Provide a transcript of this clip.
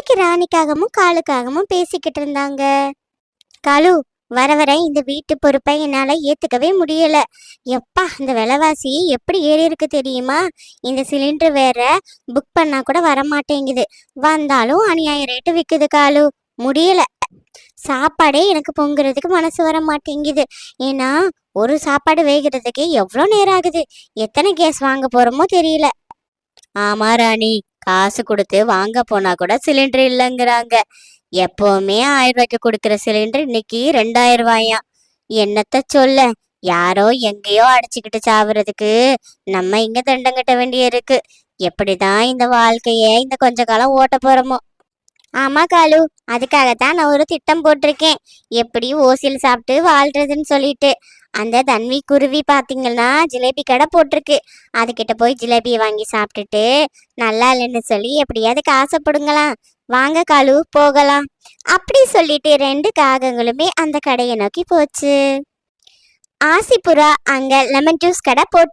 இன்னைக்கு ராணிக்காகவும் காலுக்காகவும் பேசிக்கிட்டு இருந்தாங்க. காலு, வர வர இந்த வீட்டு பொறுப்பை என்னால ஏத்துக்கவே முடியல. எப்பா, இந்த விலைவாசி எப்படி ஏறி இருக்கு தெரியுமா? இந்த சிலிண்டர் வேற புக் பண்ணா கூட வரமாட்டேங்குது. வந்தாலும் அநியாய ரேட்டு விக்குது காலு. முடியல. சாப்பாடே எனக்கு பொங்குறதுக்கு மனசு வர மாட்டேங்குது. ஏன்னா ஒரு சாப்பாடு வேகிறதுக்கு எவ்வளோ நேரம் ஆகுது. எத்தனை கேஸ் வாங்க போறோமோ தெரியல. ஆமா ராணி, காசு கொடுத்து வாங்க போனா கூட சிலிண்டர் இல்லைங்கிறாங்க. எப்பவுமே 1000 ரூபாய்க்கு கொடுக்குற சிலிண்டர் இன்னைக்கு 2000 ரூபாயா. என்னத்த சொல்ல, யாரோ எங்கேயோ அடிச்சுக்கிட்டு சாவுறதுக்கு நம்ம இங்க தண்டம் கட்ட வேண்டிய இருக்கு. எப்படிதான் இந்த வாழ்க்கைய இந்த கொஞ்ச காலம் ஓட்ட போறோமோ. ஆமா காலு, அதுக்காகத்தான் நான் ஒரு திட்டம் போட்டிருக்கேன். எப்படி ஓசியில் சாப்பிட்டு வாழ்றதுன்னு சொல்லிட்டு. அந்த தன்வி குருவி பாத்தீங்கன்னா ஜிலேபி கடை போட்டிருக்கு. அதுகிட்ட போய் ஜிலேபியை வாங்கி சாப்பிட்டுட்டு நல்லா இல்லைன்னு சொல்லி எப்படியாவது காசைப்படுங்களாம். வாங்க காலு, போகலாம். அப்படி சொல்லிட்டு 2 காகங்களுமே அந்த கடையை நோக்கி போச்சு. ஆசிபுரா அங்க லெமன் ஜூஸ் கடை போட்டு